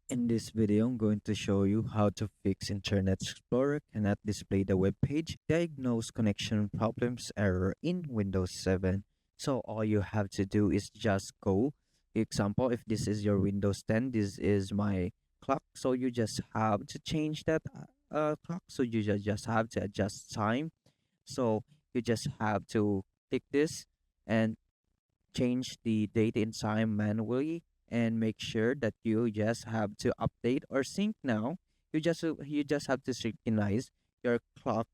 In this video, I'm going to show you how to fix Internet Explorer cannot display the web page, diagnose connection problems error in Windows 7. So all you have to do is just go. Example, if this is your Windows 10, this is my clock. So you just have to change that clock. So you just have to adjust time. So you just have to click this and change the date and time manually and make sure that you just have to update or sync now. You just have to synchronize your clock.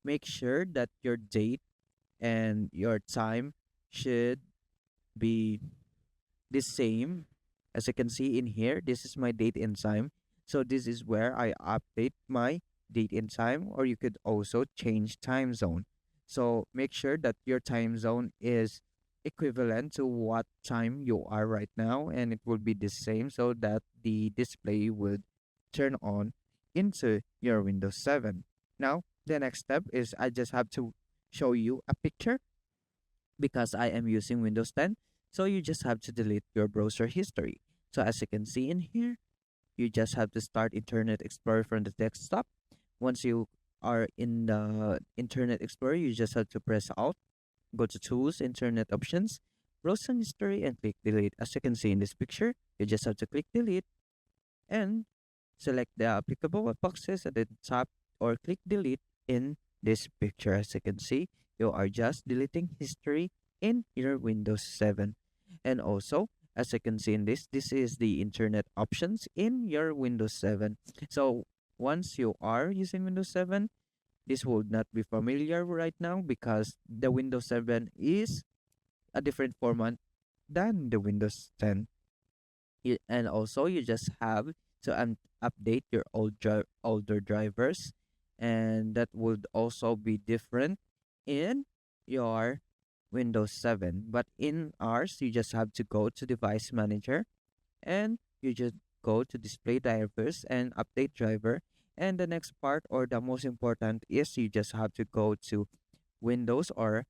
Make sure that your date and your time should be the same. As you can see in here, this is my date and time. So this is where I update my date and time, or you could also change time zone. So make sure that your time zone is equivalent to what time you are right now, and it will be the same so that the display would turn on into your Windows 7. Now, the next step is I just have to show you a picture because I am using Windows 10. So you just have to delete your browser history. So as you can see in here, you just have to start Internet Explorer from the desktop. Once you are in the Internet Explorer, you just have to press Alt, go to Tools, Internet Options, Browser History, and click Delete. As you can see in this picture, you just have to click Delete and select the applicable boxes at the top or click Delete in this picture. As you can see, you are just deleting history in your Windows 7. And also, as you can see in this is the internet options in your Windows 7. So once you are using Windows 7, this would not be familiar right now because the Windows 7 is a different format than the Windows 10. And also, you just have to update your older drivers, and that would also be different in your Windows 7. But in ours, you just have to go to Device Manager and you just go to Display Drivers and Update Driver. And the next part, or the most important, is you just have to go to Windows, or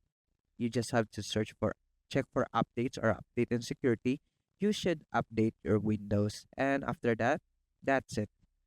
you just have to check for updates or update and security. You should update your Windows. And after that, that's it.